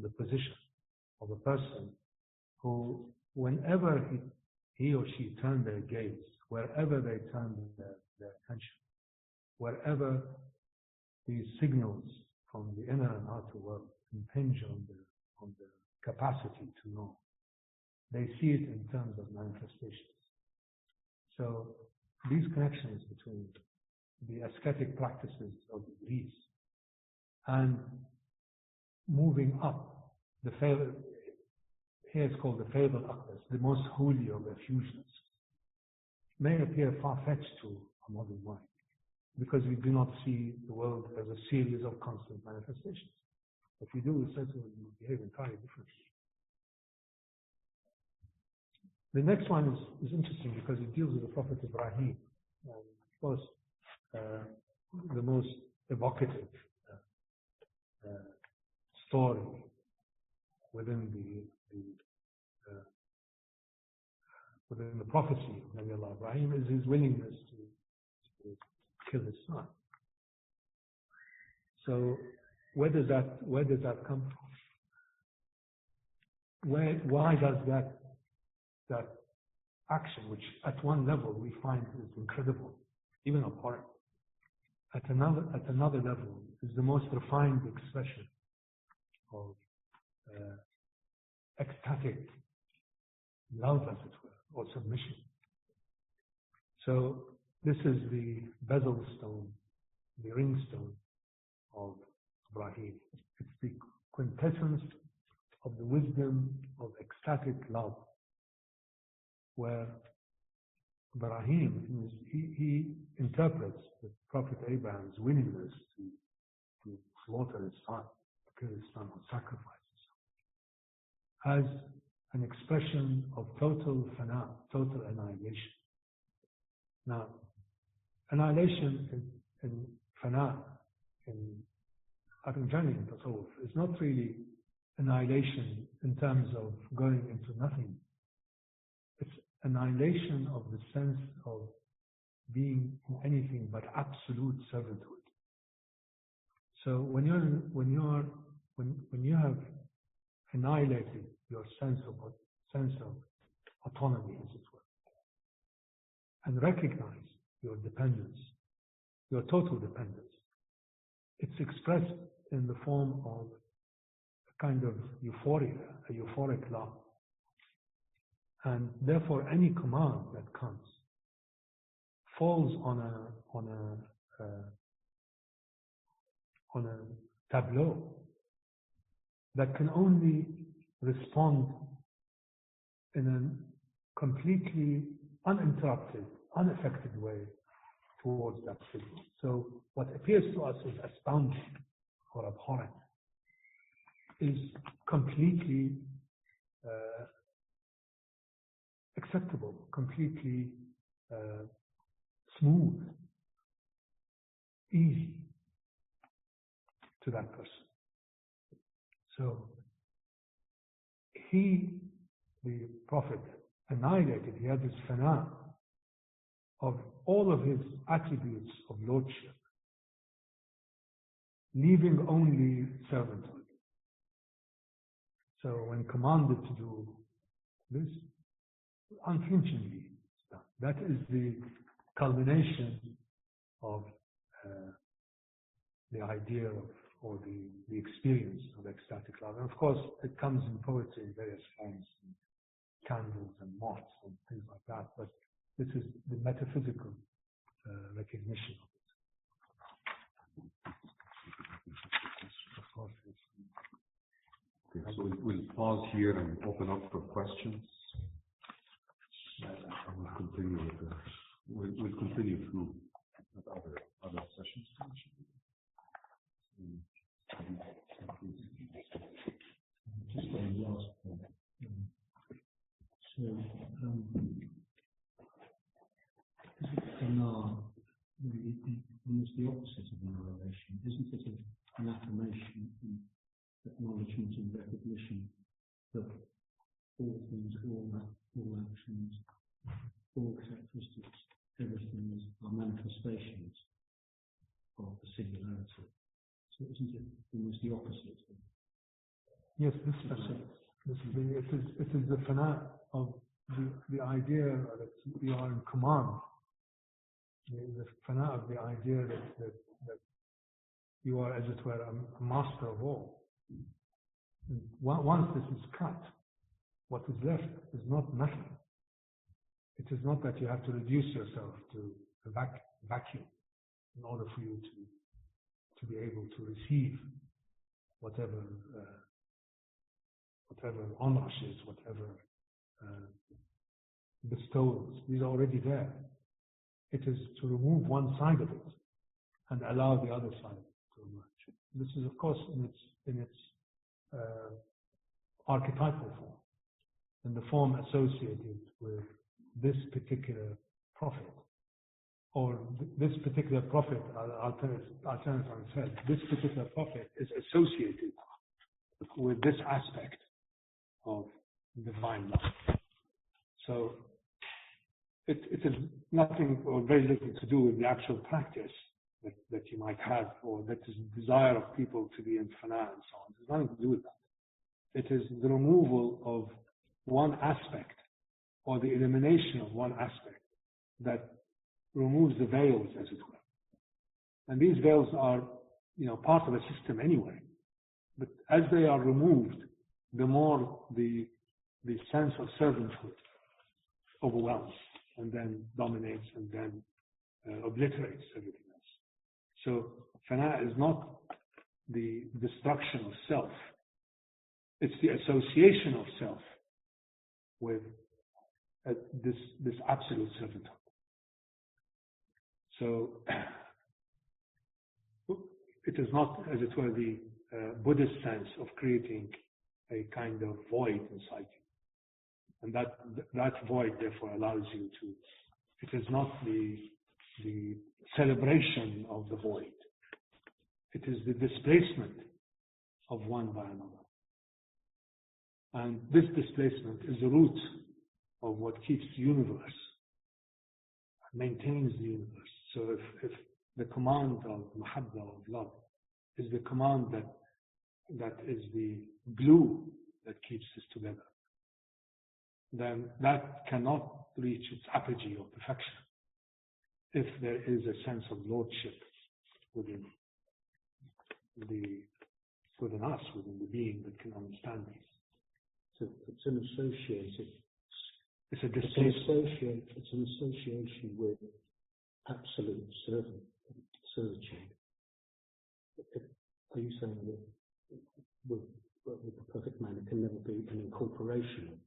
the position of a person who, whenever he or she turn their gaze, wherever they turn their attention, wherever these signals from the inner and outer world impinge on the capacity to know, they see it in terms of manifestations. So these connections between the ascetic practices of Iblis and moving up the favor, here it's called the Fayd al-Aqdas, the most holy of effusions, may appear far-fetched to a modern mind, because we do not see the world as a series of constant manifestations. If you do, we certainly behave entirely differently. The next one is interesting because it deals with the Prophet Ibrahim. Of course, the most evocative story within the prophecy of Nabi Allah Ibrahim is his willingness to kill his son. So where does that come from? Why does that action, which at one level we find is incredible, even abhorrent, at another level is the most refined expression of ecstatic love, as it were, or submission. So this is the bezel stone, the ring stone of Ibrahim. It's the quintessence of the wisdom of ecstatic love, where Ibrahim, he interprets the Prophet Abraham's willingness to slaughter his son, to kill his son, or sacrifice his son, as an expression of total fana, total annihilation. Now, annihilation in fana, I think generally in tasawwuf, is not really annihilation in terms of going into nothing. It's annihilation of the sense of being in anything but absolute servanthood. So when you have annihilated your sense of autonomy, as it were, and recognize your dependence, your total dependence, it's expressed in the form of a kind of euphoria, a euphoric love. And therefore, any command that comes falls on a tableau that can only respond in a completely uninterrupted, unaffected way towards that signal. So what appears to us as astounding or abhorrent is completely acceptable, completely smooth, easy to that person. So he, the Prophet, annihilated, he had this fana of all of his attributes of lordship, leaving only servanthood. So when commanded to do this, unflinchingly done. That is the culmination of the idea of, or the experience of ecstatic love. And of course, it comes in poetry in various forms, candles and moths and things like that. But this is the metaphysical recognition of it. Of course, okay, so we'll pause here and open up for questions. We'll continue with we'll continue through with other sessions. Just one last point. So, fana almost the opposite of annihilation? Isn't it an affirmation and acknowledgement and recognition that all things, all actions, all characteristics, everything are manifestations of the singularity? So isn't it almost the opposite? yes, it is the fana of the idea that you are in command. The fana of the idea that you are, as it were, a master of all. And once this is cut, what is left is not nothing. It is not that you have to reduce yourself to a vacuum in order for you to be able to receive whatever onrushes, whatever bestowals. These are already there. It is to remove one side of it and allow the other side to emerge. This is, of course, in its archetypal form, in the form associated with this particular prophet, or this particular prophet. I'll turn it on its head. This particular prophet is associated with this aspect of divine love. So it is nothing or very little to do with the actual practice that you might have, or that is the desire of people to be in fana and so on. There's nothing to do with that. It is the removal of one aspect, or the elimination of one aspect, that removes the veils, as it were. And these veils are, part of a system anyway. But as they are removed, the more the sense of servanthood overwhelms and then dominates and then obliterates everything else. So fana is not the destruction of self. It's the association of self with this absolute servanthood. So it is not, as it were, the Buddhist sense of creating a kind of void inside you. And that void, therefore, allows you to, it is not the celebration of the void. It is the displacement of one by another. And this displacement is the root of what keeps the universe, maintains the universe. So if the command of mahabba, of love, is the command that is the glue that keeps this together, then that cannot reach its apogee of perfection if there is a sense of lordship within us, within the being that can understand these. So it's an associated. It's an association with absolute servitude. Are you saying that with the perfect man, it can never be an incorporation of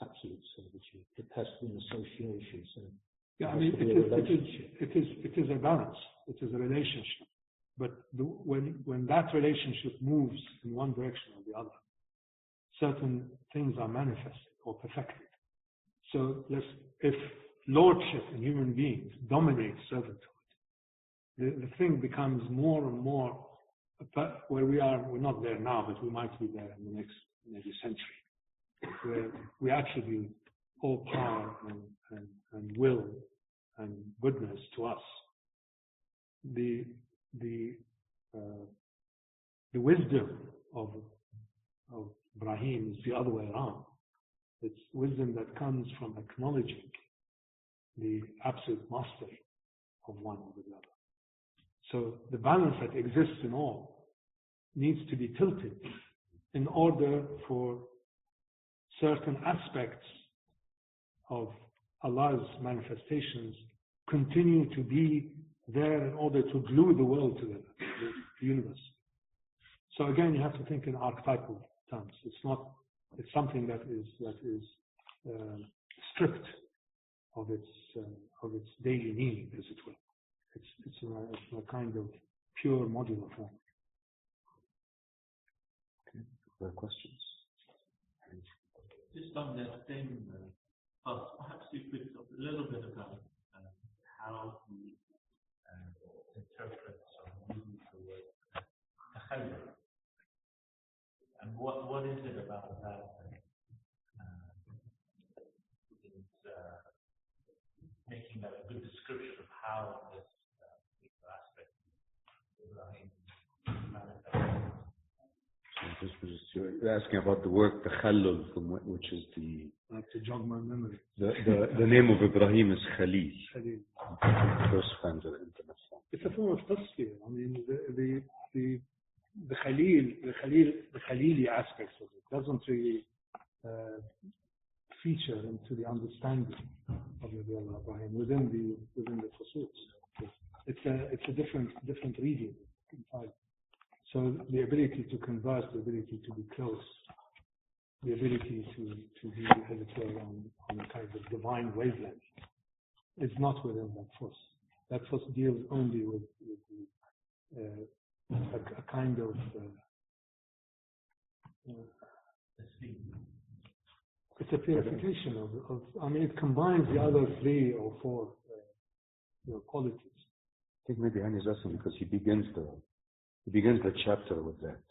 absolute servitude? It has to be an association. So yeah, I mean, it is a balance. It is a relationship. But when that relationship moves in one direction or the other, certain things are manifested or perfected. So if lordship in human beings dominates servanthood, the thing becomes more and more, where we're not there now, but we might be there in the next maybe century, where we attribute all power and will and goodness to us. The wisdom of Ibrahim is the other way around. It's wisdom that comes from acknowledging the absolute mastery of one over the other. So the balance that exists in all needs to be tilted in order for certain aspects of Allah's manifestations continue to be there in order to glue the world together, the universe. So again, you have to think in archetypal terms. It's something that is stripped of its daily meaning, as it were. It's in a kind of pure modular form. Okay. Other questions? Just on that same thought, perhaps you could talk a little bit about how we interpret or use the word takhallul. And what is it about that is making that a good description of how this particular aspect of Ibrahim manifests? You're asking about the word takhallul, which is the... To jog my memory. The name of Ibrahim is Khalil. Khalil. First found the internet form. It's a form of tasfir. I mean, the Khalili aspects of it doesn't really feature into the understanding of Ibrahim within the Fusus. It's a different reading inside. So the ability to converse, the ability to be close, the ability to be, as it were, on a kind of divine wavelength is not within that Fus. That Fus deals only with a kind of it's a purification of I mean, it combines the other 3 or 4 qualities. I think maybe Hani is asking because he begins the chapter with that,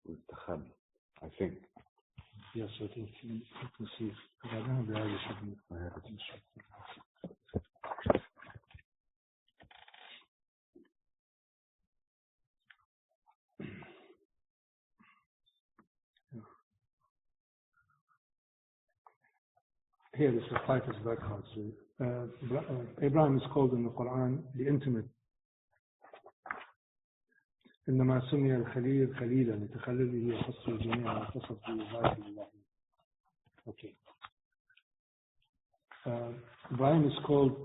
with Takhallul, I think. Yes, I think you can see. I don't have the Irish of me. I have it. Here, this is Titus Berghout. Abraham is called in the Quran the intimate. إنما سمي الخليل خليلا لتخلله يخص الجميع واتصف بذات الله. Okay. Ibrahim is called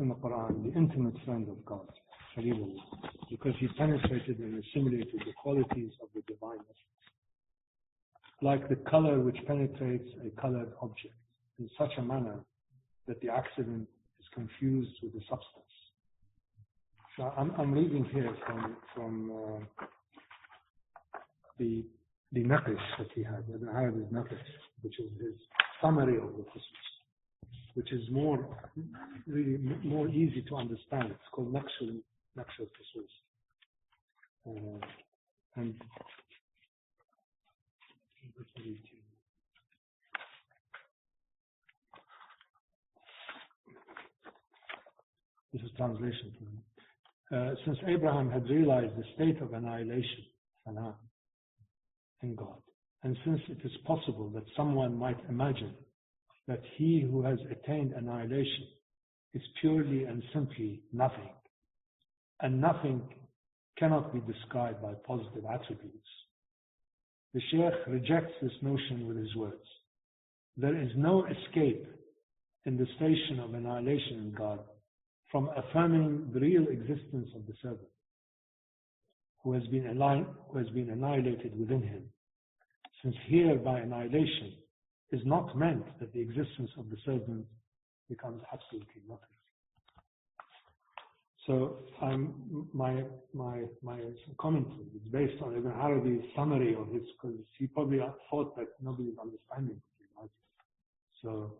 in the Quran the intimate friend of God, Khalilullah, because he penetrated and assimilated the qualities of the divine essence, like the color which penetrates a colored object in such a manner that the accident is confused with the substance. Now, I'm reading here from the Naqish that he had, the Arabi Naqish, which is his summary of the Fusus, which is really more easy to understand. It's called Naqsh al-Fusus. And this is translation for me. Since Abraham had realized the state of annihilation, in God, and since it is possible that someone might imagine that he who has attained annihilation is purely and simply nothing, and nothing cannot be described by positive attributes, the Shaykh rejects this notion with his words. There is no escape in the station of annihilation in God from affirming the real existence of the servant who has been annihilated within him, since here by annihilation is not meant that the existence of the servant becomes absolutely nothing. So my commentary is based on Ibn Arabi's summary of his, because he probably thought that nobody is understanding it. So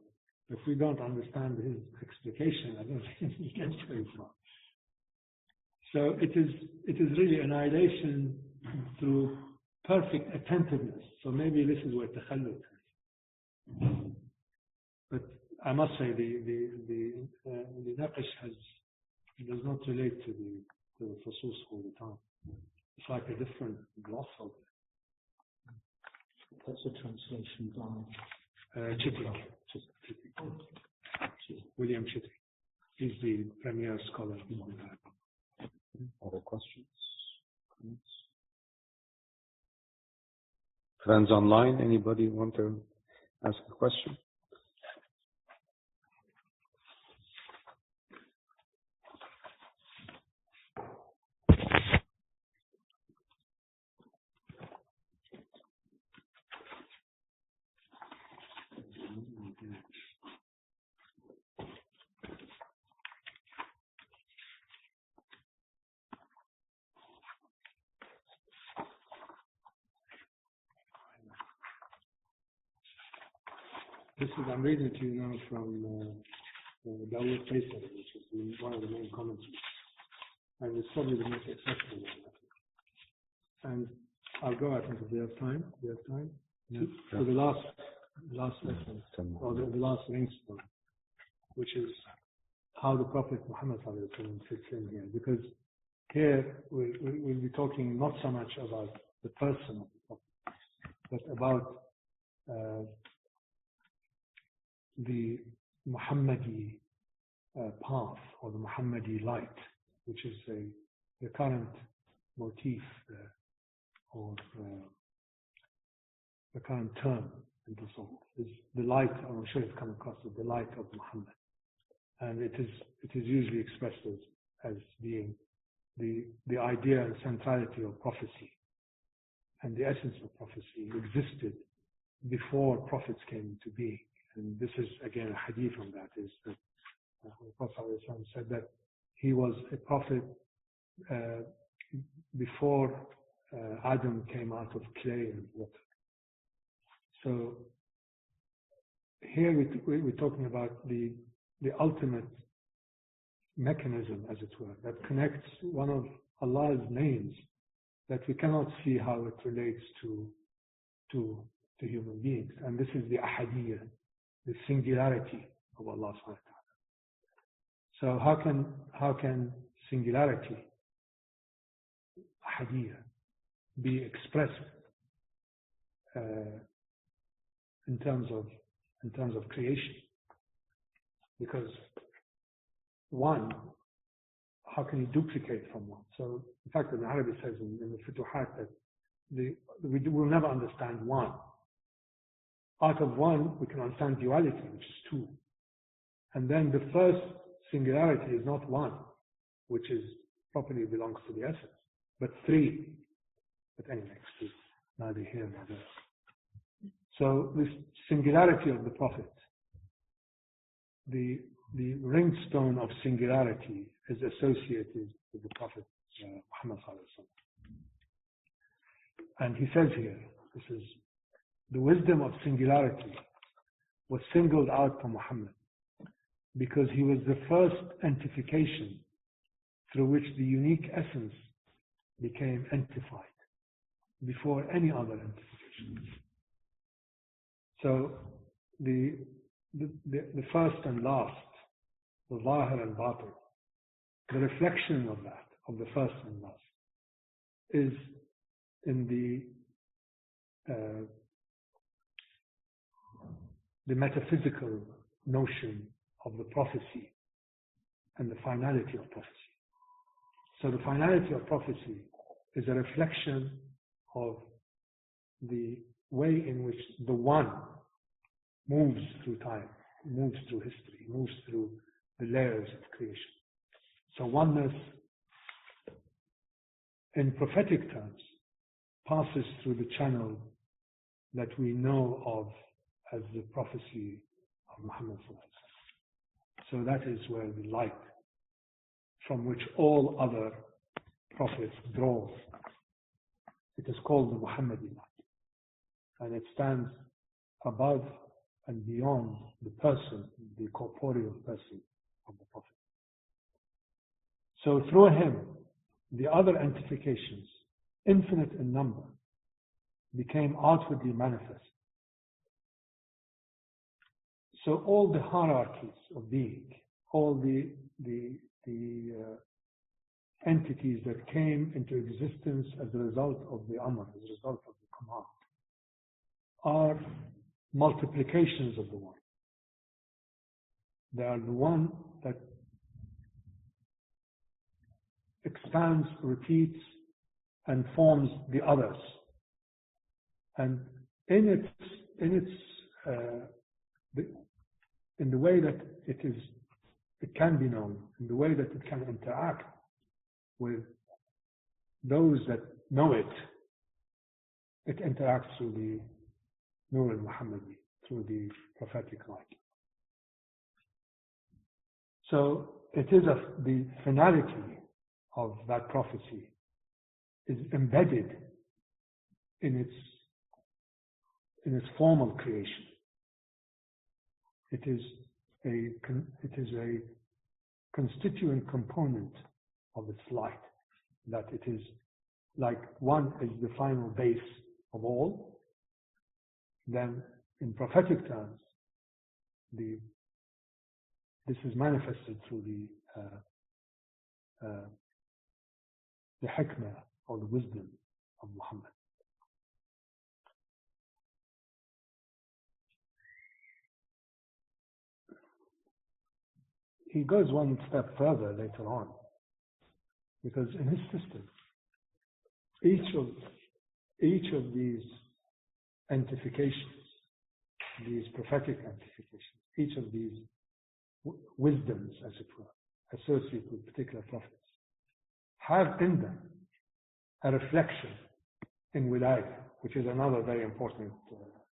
if we don't understand his explication, I don't think we get very far. So it is really annihilation through perfect attentiveness. So maybe this is where takhalluk is. But I must say the Naqish does not relate to the Fusus all the time. It's like a different gloss of it. That's a translation by Chittick. William Chittick. He's the premier scholar in Arabic. Other questions? Comments? Friends online, anybody want to ask a question? I'm reading to you now from Allawi, which is one of the main commentaries, and it's probably the most accessible one. And I'll go, I think, if we have time. Yeah. So the last lesson, or the last ringstone, which is how the Prophet Muhammad fits in here. Because here we'll be talking not so much about the person of the Prophet, but about the Muhammadi path, or the Muhammadi light, which is the current motif or the current term in Tasawwuf, is the light. I'm sure you've come across it, the light of Muhammad, and it is usually expressed as being the idea and centrality of prophecy, and the essence of prophecy existed before prophets came into being. And this is again a hadith on that, is that the Prophet said that he was a prophet before Adam came out of clay and water. So here we're talking about the ultimate mechanism, as it were, that connects one of Allah's names that we cannot see how it relates to human beings, and this is the ahadiyya, the singularity of Allah subhanahu wa ta'ala. So how can singularity, ahadiyya, be expressed in terms of creation? Because one, how can you duplicate from one? So in fact, the Arabi says in the Futuhat that we will never understand one. Out of one, we can understand duality, which is two. And then the first singularity is not one, which is properly belongs to the essence, but three. But anyway, it's neither here nor there. So this singularity of the Prophet, the the ringstone of singularity is associated with the Prophet Muhammad sallallahu alaihi wasallam. And he says here, this is the wisdom of singularity was singled out for Muhammad because he was the first entification through which the unique essence became entified before any other entification. So the first and last, the Zahir and Batin, the reflection of that, of the first and last, is in the metaphysical notion of the prophecy and the finality of prophecy. So the finality of prophecy is a reflection of the way in which the One moves through time, moves through history, moves through the layers of creation. So oneness, in prophetic terms, passes through the channel that we know of as the prophecy of Muhammad sallallahu alaihi wasallam. So that is where the light from which all other prophets draw. It is called the Muhammadi light. And it stands above and beyond the person, the corporeal person of the Prophet. So through him, the other entifications, infinite in number, became outwardly manifest. So all the hierarchies of being, all the entities that came into existence as a result of the Amr, as a result of the command, are multiplications of the One. They are the One that expands, repeats, and forms the others. And in the way that it can be known, in the way that it can interact with those that know it, it interacts through the Nur al-Muhammadi, through the prophetic light. So it is the finality of that prophecy is embedded in its formal creation. It is a constituent component of its light, that it is like one is the final base of all. Then in prophetic terms, this is manifested through the hikmah or the wisdom of Muhammad. He goes one step further later on, because in his system, each of these entifications, these prophetic entifications, each of these wisdoms, as it were, associated with particular prophets, have in them a reflection in wilayah, which is another very important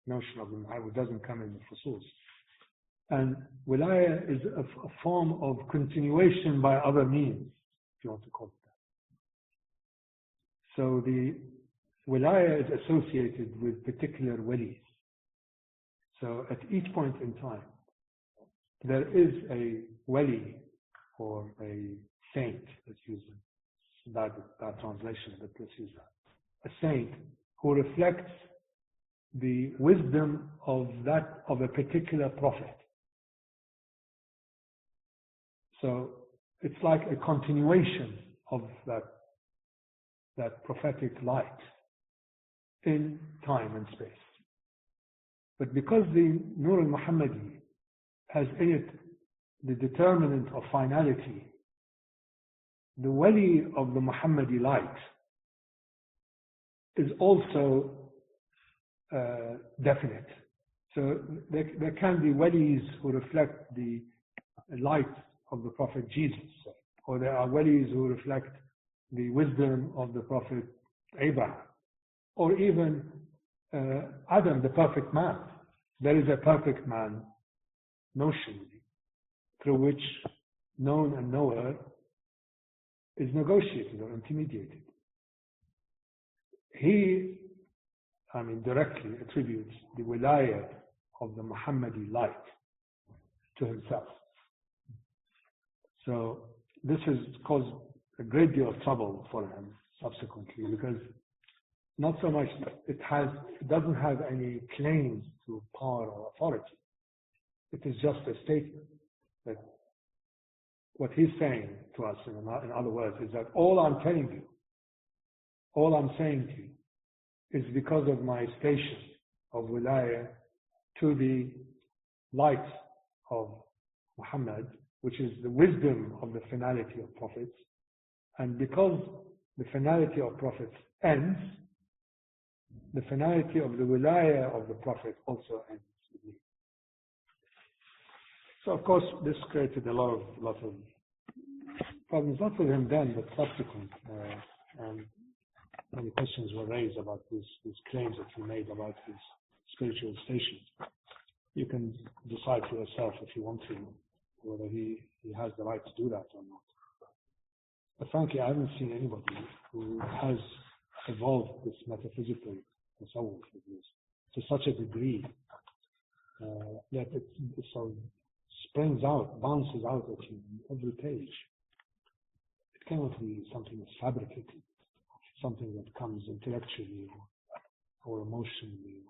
notion of wilayah, which doesn't come in the Fusus. And wilayah is a form of continuation by other means, if you want to call it that. So the wilayah is associated with particular walis. So at each point in time, there is a wali or a saint, let's use that translation, but let's use that. A saint who reflects the wisdom of a particular prophet. So it's like a continuation of that prophetic light in time and space. But because the Nur al-Muhammadi has in it the determinant of finality, the wali of the Muhammadi light is also definite. So there can be walis who reflect the light of the Prophet Jesus, or there are walis who reflect the wisdom of the Prophet Abraham, or even Adam, the perfect man. There is a perfect man notionally, through which known and knower is negotiated or intermediated. He, directly attributes the wilayah of the Muhammadi light to himself. So this has caused a great deal of trouble for him subsequently, because not so much it doesn't have any claims to power or authority. It is just a statement that what he's saying to us, in other words, is that all I'm telling you, all I'm saying to you, is because of my station of wilayah to the light of Muhammad, which is the wisdom of the finality of prophets. And because the finality of prophets ends, the finality of the wilayah of the prophet also ends with me. So of course this created a lot of problems, not with him then, but subsequent. And many questions were raised about these claims that he made about his spiritual station. You can decide for yourself if you want to, whether he has the right to do that or not. But frankly, I haven't seen anybody who has evolved this metaphysical tasawwuf to such a degree that it sort of springs out, bounces out at you on every page. It cannot be something that's fabricated, something that comes intellectually or emotionally.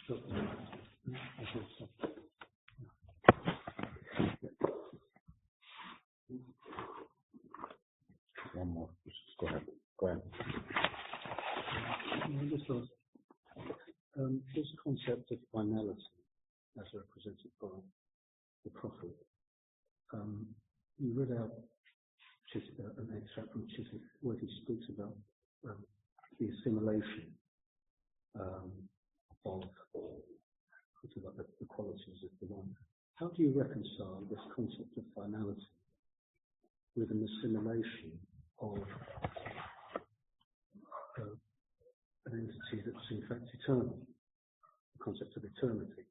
So, One more. Go ahead. This concept of finality as represented by the Prophet. You read out an extract from Chizik where he speaks about the assimilation of the qualities of the one. How do you reconcile this concept of finality with an assimilation of an entity that's in fact eternal, the concept of eternity?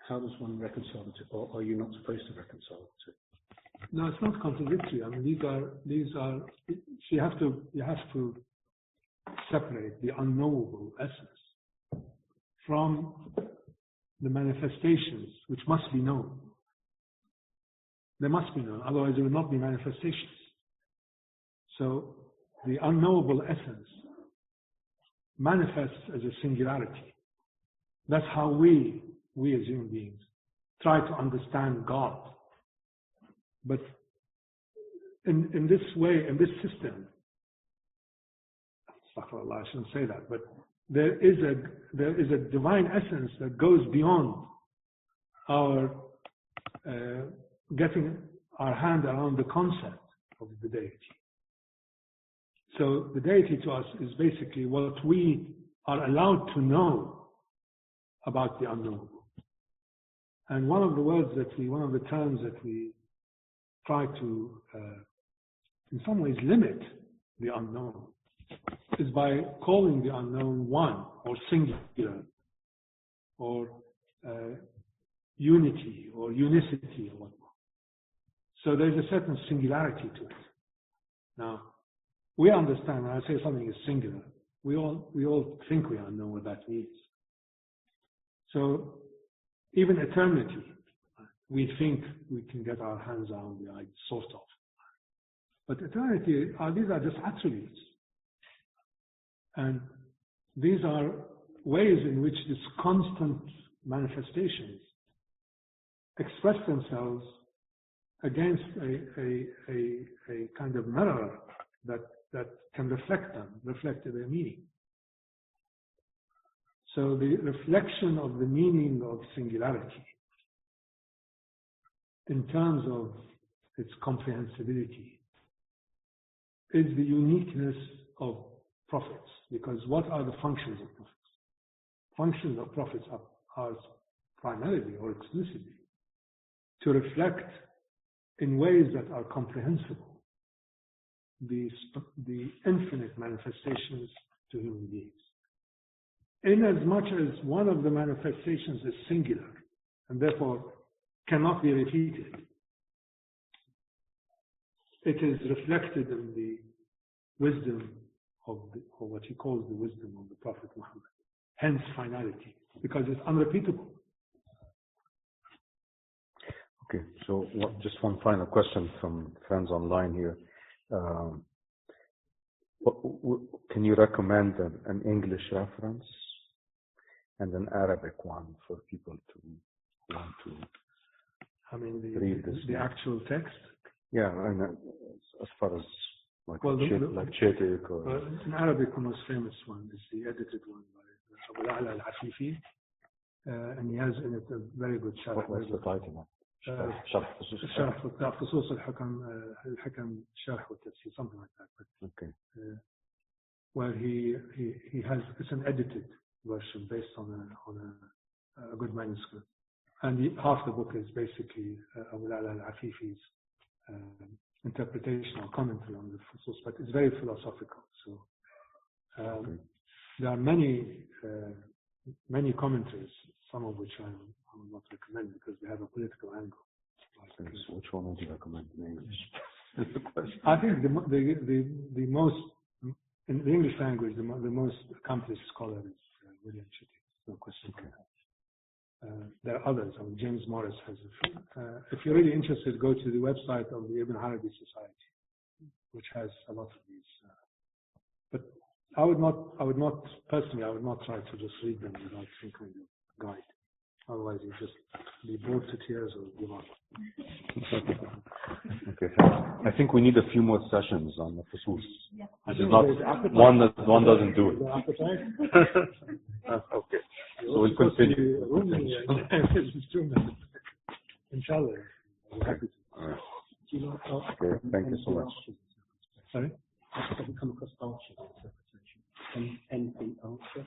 How does one reconcile the two, or are you not supposed to reconcile the two? No, it's not contradictory. These are. You have to separate the unknowable essence from the manifestations, which must be known. They must be known, otherwise there will not be manifestations. So the unknowable essence manifests as a singularity. That's how we as human beings try to understand God. But in this way, in this system, astaghfirullah, I shouldn't say that, but there is a divine essence that goes beyond our getting our hand around the concept of the deity. So the deity to us is basically what we are allowed to know about the unknowable. And one of the terms that we try to, in some ways, limit the unknown is by calling the unknown one, or singular, or unity, or unicity, or whatnot. So there's a certain singularity to it. Now, we understand when I say something is singular, we all think we know what that means. So even eternity, we think we can get our hands around the idea, sort of. But eternity, these are just attributes. And these are ways in which these constant manifestations express themselves against a kind of mirror that can reflect their meaning. So the reflection of the meaning of singularity in terms of its comprehensibility is the uniqueness of prophets. Because what are the functions of prophets? Functions of prophets are primarily or exclusively to reflect in ways that are comprehensible the infinite manifestations to human beings. In as much as one of the manifestations is singular, and therefore cannot be repeated. It is reflected in the wisdom of what he calls the wisdom of the Prophet Muhammad. Hence finality, because it's unrepeatable. Okay, so just one final question from friends online here. Can you recommend an English reference and an Arabic one for people to want to read this? The actual text? Yeah, and as far as like like Chetik or... in Arabic, the most famous one is the edited one by al-Afifi, and he has in it a very good sharh. What's the title? Fusus al-Hikam, sharh wa-tafsir, something like that. But, okay. Where he has, it's an edited version based on a good manuscript, and half the book is basically Abu al-Afifi's interpretation or commentary on the Fusus, but it's very philosophical. So there are many commentaries, some of which I will not recommend because they have a political angle. Like, which one would you recommend in English? I think the most, in the English language, the most accomplished scholar is William Chittick. No question. Okay. There are others. James Morris has a few. If you're really interested, go to the website of the Ibn Arabi Society, which has a lot of these. But I would not personally try to just read them without some kind of guide. Otherwise, you just be bored to tears or give up. Okay, I think we need a few more sessions on the Fusus. This is not one doesn't do it. Okay, so we'll continue. Inshallah. Okay, thank you so much. Sorry? I've come across Archer interpretation. NP Archer.